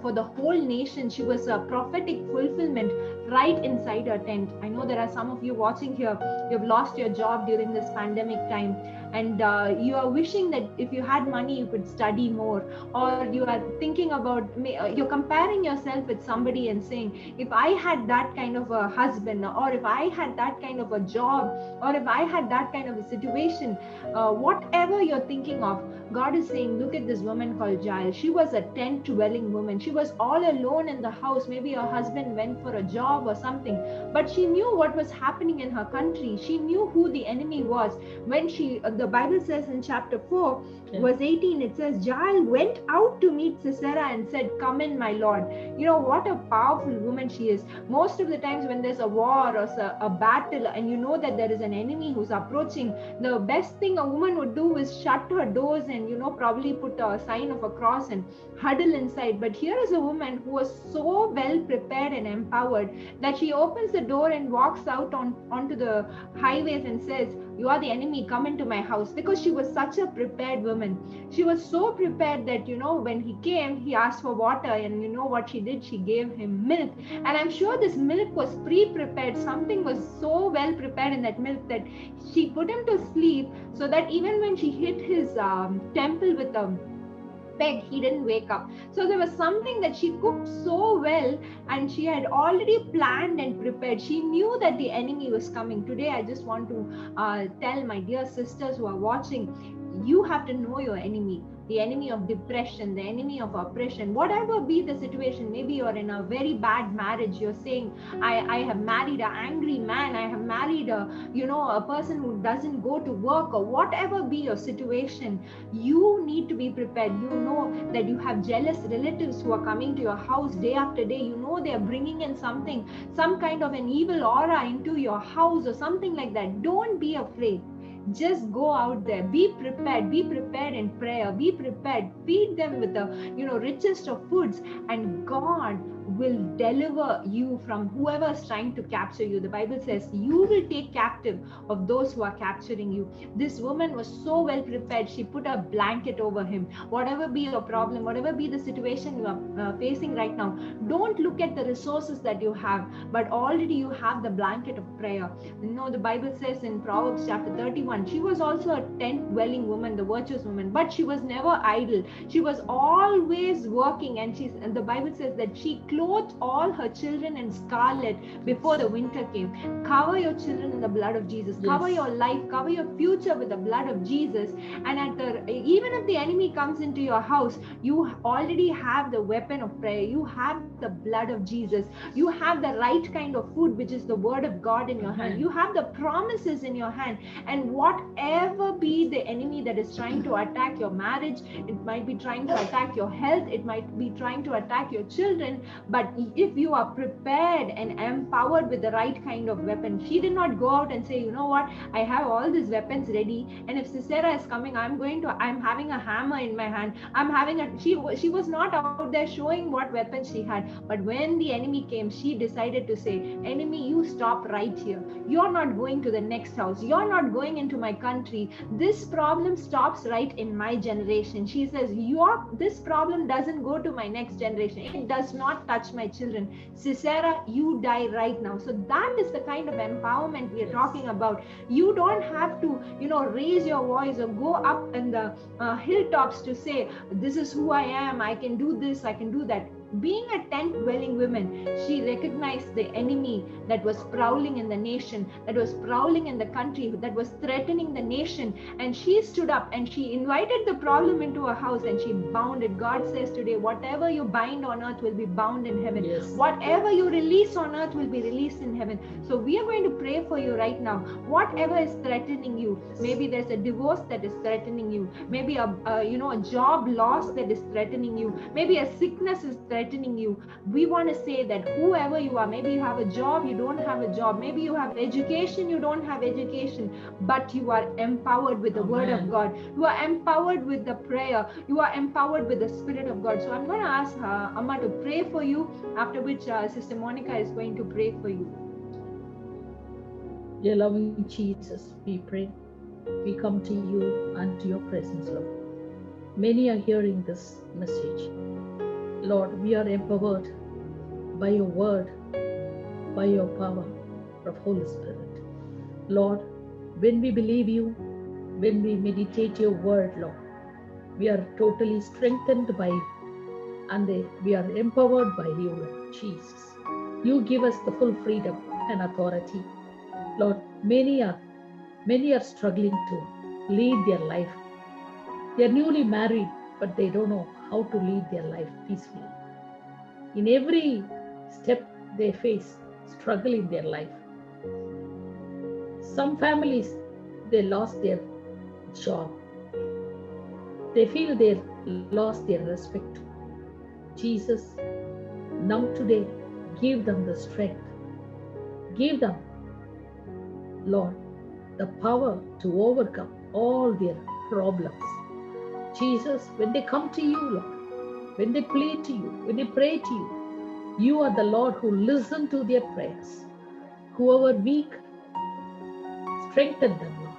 for the whole nation. She was a prophetic fulfillment right inside her tent. I know there are some of you watching here, you've lost your job during this pandemic time, and you are wishing that if you had money you could study more, or you are thinking about, you're comparing yourself with somebody and saying, if I had that kind of a husband, or if I had that kind of a job, or if I had that kind of a situation, whatever you're thinking of, God is saying, look at this woman called Jael. She was a tent dwelling woman. She was all alone in the house. Maybe her husband went for a job or something, but she knew what was happening in her country. She knew who the enemy was. When the Bible says in chapter 4, verse 18, it says, Jael went out to meet Sisera and said, come in, my Lord. You know, what a powerful woman she is. Most of the times when there's a war or a battle, and you know that there is an enemy who's approaching, the best thing a woman would do is shut her doors and, you know, probably put a sign of a cross and huddle inside. But here is a woman who was so well prepared and empowered that she opens the door and walks out onto the highways and says, you are the enemy, come into my house. Because she was such a prepared woman. She was so prepared that, you know, when he came, he asked for water, and you know what she did? She gave him milk. And I'm sure this milk was pre-prepared. Something was so well prepared in that milk that she put him to sleep, so that even when she hit his temple with a peg, he didn't wake up. So there was something that she cooked so well, and she had already planned and prepared. She knew that the enemy was coming. Today I just want to tell my dear sisters who are watching, you have to know your enemy. The enemy of depression, the enemy of oppression, whatever be the situation. Maybe you're in a very bad marriage. You're saying, I have married an angry man. I have married a person who doesn't go to work, or whatever be your situation. You need to be prepared. You know that you have jealous relatives who are coming to your house day after day. You know they are bringing in something, some kind of an evil aura into your house or something like that. Don't be afraid. Just go out there, be prepared in prayer, be prepared, feed them with the richest of foods, and God will deliver you from whoever is trying to capture you. The Bible says you will take captive of those who are capturing you. This woman was so well prepared. She put a blanket over him. Whatever be your problem, whatever be the situation you are facing right now, don't look at the resources that you have, but already you have the blanket of prayer. The Bible says in Proverbs chapter 31, she was also a tent dwelling woman, the virtuous woman, but she was never idle. She was always working, and the Bible says that she clothed all her children in scarlet before the winter came. Cover your children in the blood of Jesus. Yes. Cover your life, cover your future with the blood of Jesus. And even if the enemy comes into your house, you already have the weapon of prayer. You have the blood of Jesus. You have the right kind of food, which is the word of God in your hand. You have the promises in your hand. And whatever be the enemy that is trying to attack your marriage, it might be trying to attack your health, it might be trying to attack your children, but if you are prepared and empowered with the right kind of weapon. She did not go out and say, you know what, I have all these weapons ready, and if Sisera is coming, I'm having a hammer in my hand. She was not out there showing what weapons she had. But when the enemy came, she decided to say, enemy, you stop right here. You're not going to the next house. You're not going into my country. This problem stops right in my generation. She says, this problem doesn't go to my next generation. It does not touch my children. Sisera, you die right now. So that is the kind of empowerment we are talking about. You don't have to, raise your voice or go up in the hilltops to say, this is who I am. I can do this. I can do that. Being a tent-dwelling woman, she recognized the enemy that was prowling in the nation, that was prowling in the country, that was threatening the nation. And she stood up and she invited the problem into her house and she bound it. God says today, whatever you bind on earth will be bound in heaven. Yes. Whatever you release on earth will be released in heaven. So we are going to pray for you right now. Whatever is threatening you, maybe there's a divorce that is threatening you, maybe a job loss that is threatening you, maybe a sickness is threatening you. We want to say that whoever you are, maybe you have a job, you don't have a job, maybe you have education, you don't have education, but you are empowered with the word of God. You are empowered with the prayer. You are empowered with the Spirit of God. So I'm going to ask Amma to pray for you, after which Sister Monica is going to pray for you. Dear loving Jesus, we pray. We come to you and to your presence, Lord. Many are hearing this message. Lord, we are empowered by your word. by your power of Holy Spirit. Lord, when we believe you, when we meditate your word, Lord, we are totally strengthened by you, and we are empowered by you, Lord Jesus. You give us the full freedom and authority. Lord, many are struggling to lead their life. They are newly married, but they don't know how to lead their life peacefully. In every step they face struggle in their life. Some families, they lost their job. They feel they lost their respect. Jesus, now today, give them the strength. Give them, Lord, the power to overcome all their problems. Jesus, when they come to you, Lord, when they plead to you, when they pray to you, you are the Lord who listens to their prayers. Whoever weak, strengthen them, Lord.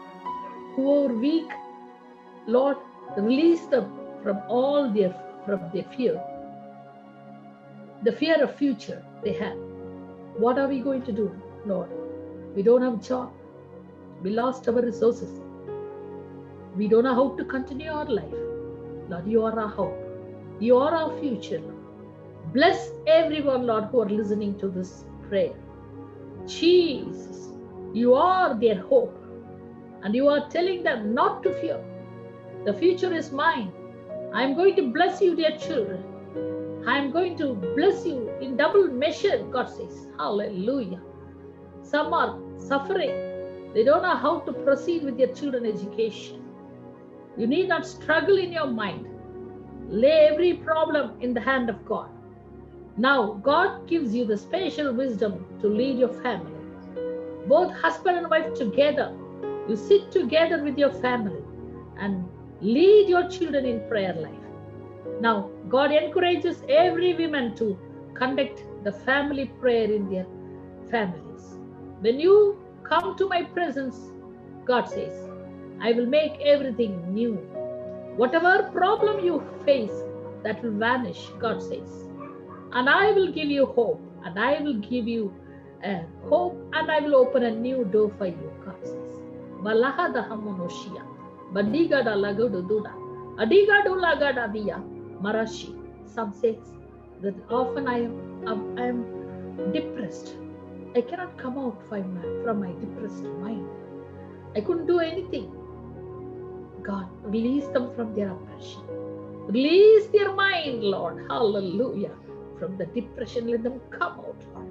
Whoever weak, Lord, release them from their fear. The fear of future they have. What are we going to do, Lord? We don't have a job. We lost our resources. We don't know how to continue our life. Lord, you are our hope. You are our future, Lord. Bless everyone, Lord, who are listening to this prayer. Jesus, you are their hope. And you are telling them not to fear. The future is mine. I am going to bless you, dear children. I am going to bless you in double measure, God says. Hallelujah. Some are suffering. They don't know how to proceed with their children's education. You need not struggle in your mind. Lay every problem in the hand of God. Now, God gives you the special wisdom to lead your family. Both husband and wife together. You sit together with your family and lead your children in prayer life. Now, God encourages every woman to conduct the family prayer in their families. When you come to my presence, God says, I will make everything new. Whatever problem you face, that will vanish, God says. And I will give you hope, and I will give you hope, and I will open a new door for you, God says. Balahada hamonoshia, badigada lagudududa, adigadu lagadadia, marashi. Some says that often I am depressed. I cannot come out from my depressed mind. I couldn't do anything. God, release them from their oppression. Release their mind, Lord. Hallelujah. From the depression, let them come out, Lord.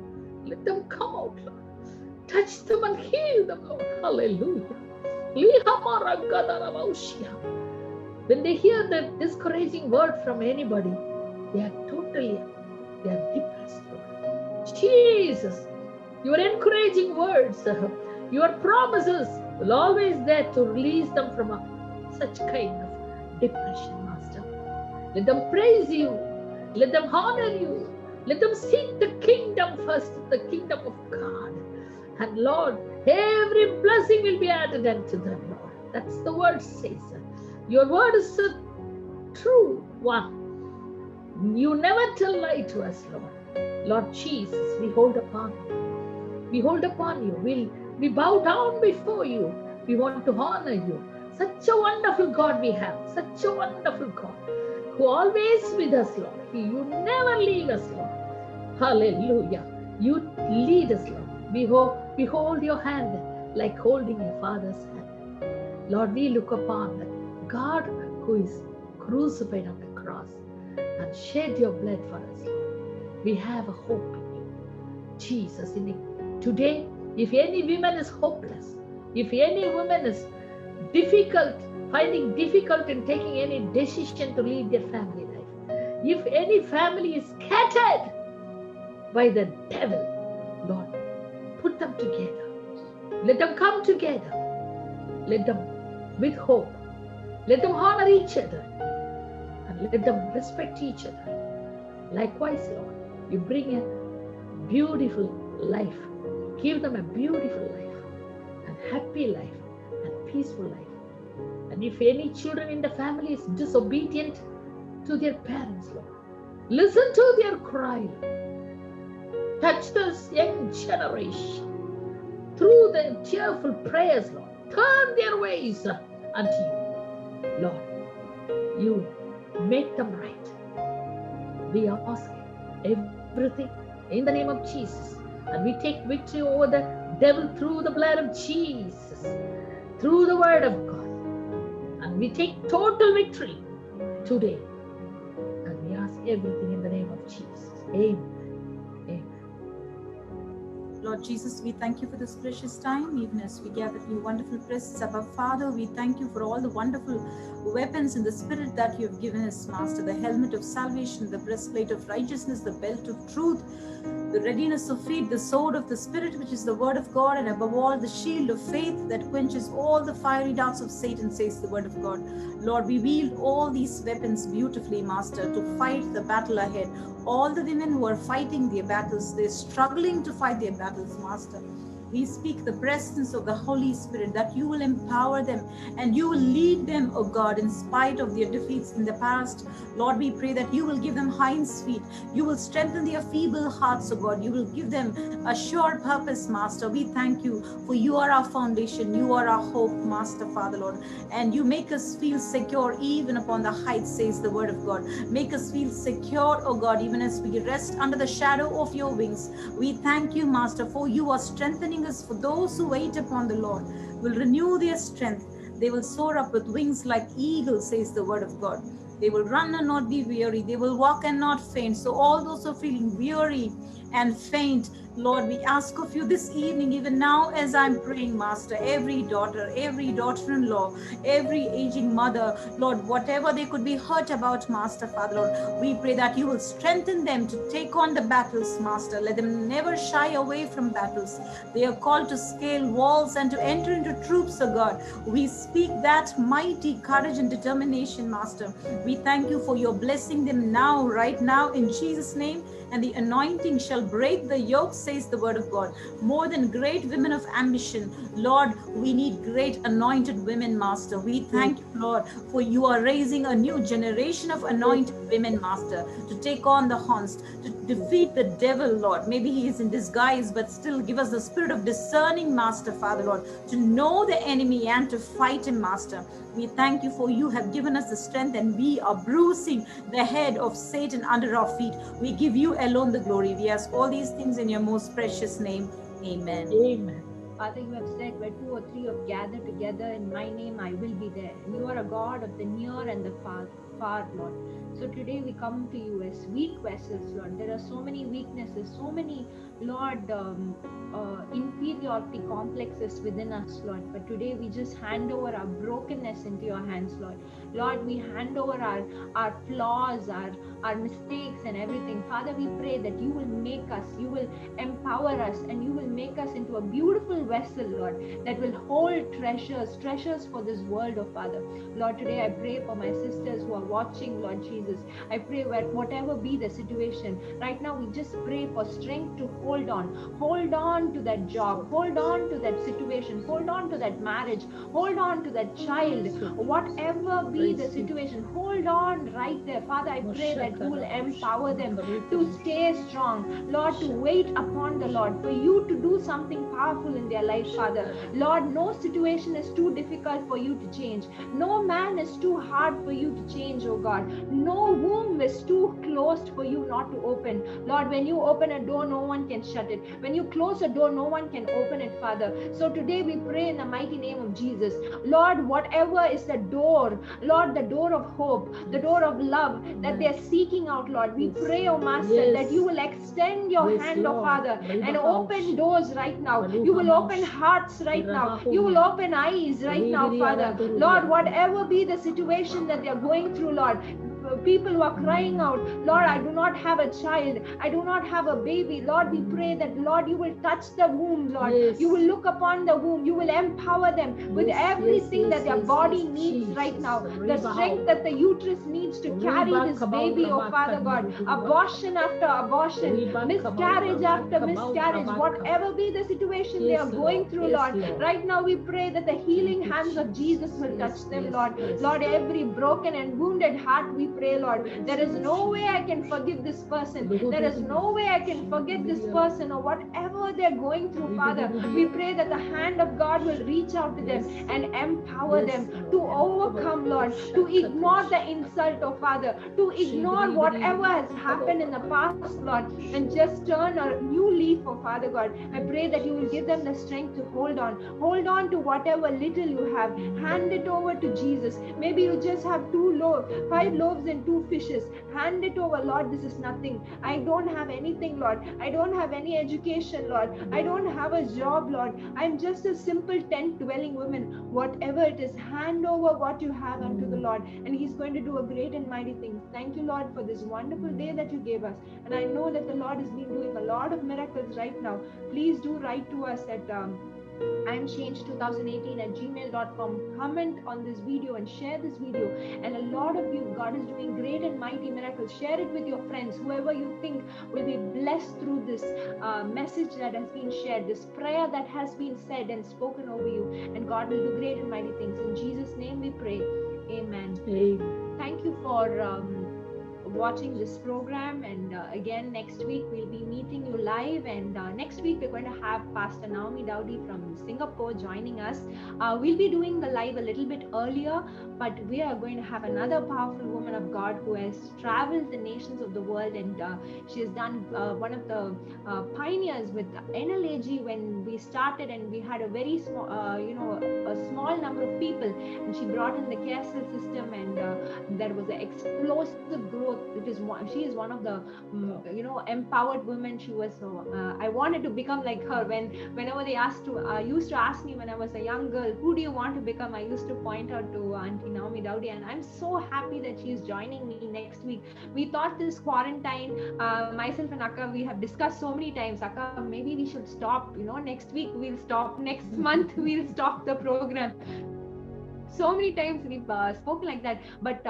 Let them come out, Lord. Touch them and heal them, Lord. Hallelujah. When they hear the discouraging word from anybody, they are depressed, Lord. Jesus, your encouraging words, your promises will always there to release them from such kind of depression, Master. Let them praise you. Let them honor you. Let them seek the kingdom first, the kingdom of God. And Lord, every blessing will be added unto them, Lord. That's the word says. Your word is a true one. You never tell lie to us, Lord. Lord Jesus, we hold upon you. We hold upon you. We bow down before you. We want to honor you. Such a wonderful God we have. Such a wonderful God who always with us, Lord. You never leave us, Lord. Hallelujah. You lead us, Lord. We hold your hand like holding your Father's hand. Lord, we look upon the God who is crucified on the cross and shed your blood for us, Lord. We have a hope in you. Jesus, in it. Today, if any woman is hopeless, if any woman is finding difficult in taking any decision to lead their family life, if any family is scattered by the devil, Lord, put them together. Let them come together. Let them with hope. Let them honor each other. And let them respect each other. Likewise, Lord, you bring a beautiful life. Give them a beautiful life, and happy life, and peaceful life. And if any children in the family is disobedient to their parents, Lord, listen to their cry. Touch this young generation through the cheerful prayers, Lord. Turn their ways unto you, Lord. You make them right. We ask everything in the name of Jesus. And we take victory over the devil through the blood of Jesus, through the word of God. And we take total victory today. And we ask everything in the name of Jesus. Amen. Lord Jesus, we thank you for this precious time, even as we gather in your wonderful presence. Abba Father, we thank you for all the wonderful weapons in the spirit that you have given us, Master. The helmet of salvation, the breastplate of righteousness, the belt of truth, the readiness of faith, the sword of the Spirit, which is the word of God, and above all, the shield of faith that quenches all the fiery darts of Satan, says the word of God. Lord, we wield all these weapons beautifully, Master, to fight the battle ahead. All the women who are fighting their battles, they're struggling to fight their battles, Master. We speak the presence of the Holy Spirit, that you will empower them and you will lead them, oh God, in spite of their defeats in the past. Lord, we pray that you will give them hinds feet. You will strengthen their feeble hearts, oh God. You will give them a sure purpose, Master. We thank you, for you are our foundation. You are our hope, Master, Father, Lord. And you make us feel secure even upon the heights, says the word of God. Make us feel secure, oh God, even as we rest under the shadow of your wings. We thank you, Master, for you are strengthening us. For those who wait upon the Lord will renew their strength. They will soar up with wings like eagles, says the word of God. They will run and not be weary. They will walk and not faint. So all those who are feeling weary and faint, Lord, we ask of you this evening, even now as I'm praying, Master, every daughter-in-law, every aging mother, Lord, whatever they could be hurt about, Master, Father, Lord, we pray that you will strengthen them to take on the battles, Master. Let them never shy away from battles. They are called to scale walls and to enter into troops, O God. We speak that mighty courage and determination, Master. We thank you for your blessing them now, right now, in Jesus' name. And the anointing shall break the yoke, says the word of God. More than great women of ambition, Lord, we need great anointed women, Master. We thank you, Lord, for you are raising a new generation of anointed women, Master, to take on the horns, to defeat the devil, Lord. Maybe he is in disguise, but still give us the spirit of discerning, Master, Father, Lord, to know the enemy and to fight him, Master. We thank you, for you have given us the strength, and we are bruising the head of Satan under our feet. We give you alone the glory. We ask all these things in your most precious name. Amen. Amen. Father, you have said, where 2 or 3 have gathered together in my name, I will be there. And you are a God of the near and the far, Lord. So today we come to you as weak vessels, Lord. There are so many weaknesses, so many, Lord, inferiority complexes within us, Lord. But today we just hand over our brokenness into your hands, Lord. Lord, we hand over our flaws, our mistakes and everything. Father, we pray that you will make us, you will empower us, and you will make us into a beautiful vessel, Lord, that will hold treasures for this world, oh Father. Lord, today I pray for my sisters who are watching, Lord Jesus. I pray that whatever be the situation, right now we just pray for strength to hold on to that job, hold on to that situation, hold on to that marriage, hold on to that child, whatever be the situation, hold on right there. Father, I pray that you will empower them to stay strong, Lord, to wait upon the Lord, for you to do something powerful in their life, Father. Lord, no situation is too difficult for you to change. No man is too hard for you to change, oh God. No womb is too closed for you not to open. Lord, when you open a door, no one can shut it. When you close a door, no one can open it, Father. So today we pray in the mighty name of Jesus. Lord, whatever is the door, Lord, the door of hope, the door of love that they're seeking out, Lord, we pray, oh Master, that you will extend your hand, oh Father, and open doors right now. You will open hearts right now. You will open eyes right now, Father. Lord, whatever be the situation that they're going through, Lord, people who are crying out, Lord, I do not have a child, I do not have a baby. Lord, we pray that, Lord, you will touch the womb, Lord. You will look upon the womb. You will empower them with everything that their body needs right now. The strength that the uterus needs to carry this baby, oh Father God. Abortion after abortion, miscarriage after miscarriage, whatever be the situation they are going through, Lord. Right now we pray that the healing hands of Jesus will touch them, Lord. Lord, every broken and wounded heart, we pray, Lord. There is no way I can forgive this person. There is no way I can forget this person or whatever they're going through, Father. We pray that the hand of God will reach out to them and empower them to overcome, Lord, to ignore the insult, oh Father, to ignore whatever has happened in the past, Lord, and just turn a new leaf, oh Father God. I pray that you will give them the strength to hold on to whatever little you have. Hand it over to Jesus. Maybe you just have 5 loaves and 2 fishes. Hand it over, Lord. This is nothing. I don't have anything, Lord. I don't have any education, Lord. I don't have a job, Lord. I'm just a simple tent dwelling woman. Whatever it is, hand over what you have unto the Lord, and He's going to do a great and mighty thing. Thank you, Lord, for this wonderful day that you gave us. And I know that the Lord has been doing a lot of miracles right now. Please do write to us at imchange2018@gmail.com. Comment on this video and share this video. And a lot of you, God is doing great and mighty miracles. Share it with your friends, whoever you think will be blessed through this message that has been shared, this prayer that has been said and spoken over you. And God will do great and mighty things. In Jesus' name we pray. Amen. Thank you for watching this program, and again next week we'll be meeting you live, and next week we're going to have Pastor Naomi Dowdy from Singapore joining us. We'll be doing the live a little bit earlier, but we are going to have another powerful woman of God who has traveled the nations of the world, and she has done one of the pioneers with NLAG when we started, and we had a very small a small number of people, and she brought in the KSL system, and there was an explosive growth. She is one of the empowered women. She was I wanted to become like her. Whenever they used to ask me when I was a young girl, who do you want to become, I used to point out to Auntie Naomi Dowdy, and I'm so happy that she is joining me next week. We thought this quarantine, myself and Akka, we have discussed so many times, Akka, maybe we should stop, next week we'll stop, next month we'll stop the program. So many times we've spoken like that, but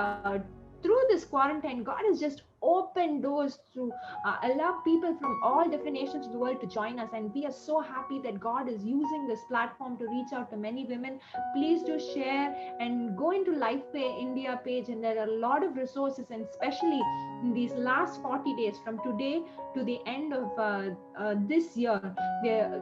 through this quarantine, God has just opened doors to allow people from all different nations of the world to join us, and we are so happy that God is using this platform to reach out to many women. Please do share and go into LifePay India page, and there are a lot of resources, and especially in these last 40 days from today to the end of this year, there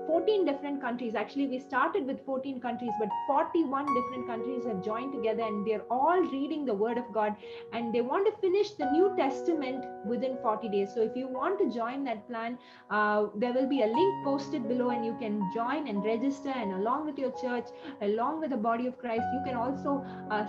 14 different countries. Actually, we started with 14 countries, but 41 different countries have joined together, and they're all reading the Word of God, and they want to finish the New Testament within 40 days. So if you want to join that plan, there will be a link posted below, and you can join and register, and along with your church, along with the body of Christ, you can also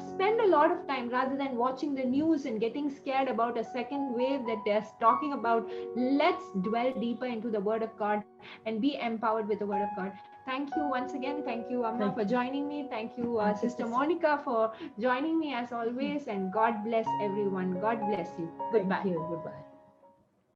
spend a lot of time, rather than watching the news and getting scared about a second wave that they're talking about. Let's dwell deeper into the Word of God and be empowered with the Word of God. Thank you once again. Thank you, Amma, for joining me. Thank you, Sister Monica, for joining me as always. And God bless everyone. God bless you. Goodbye. Thank you. Goodbye.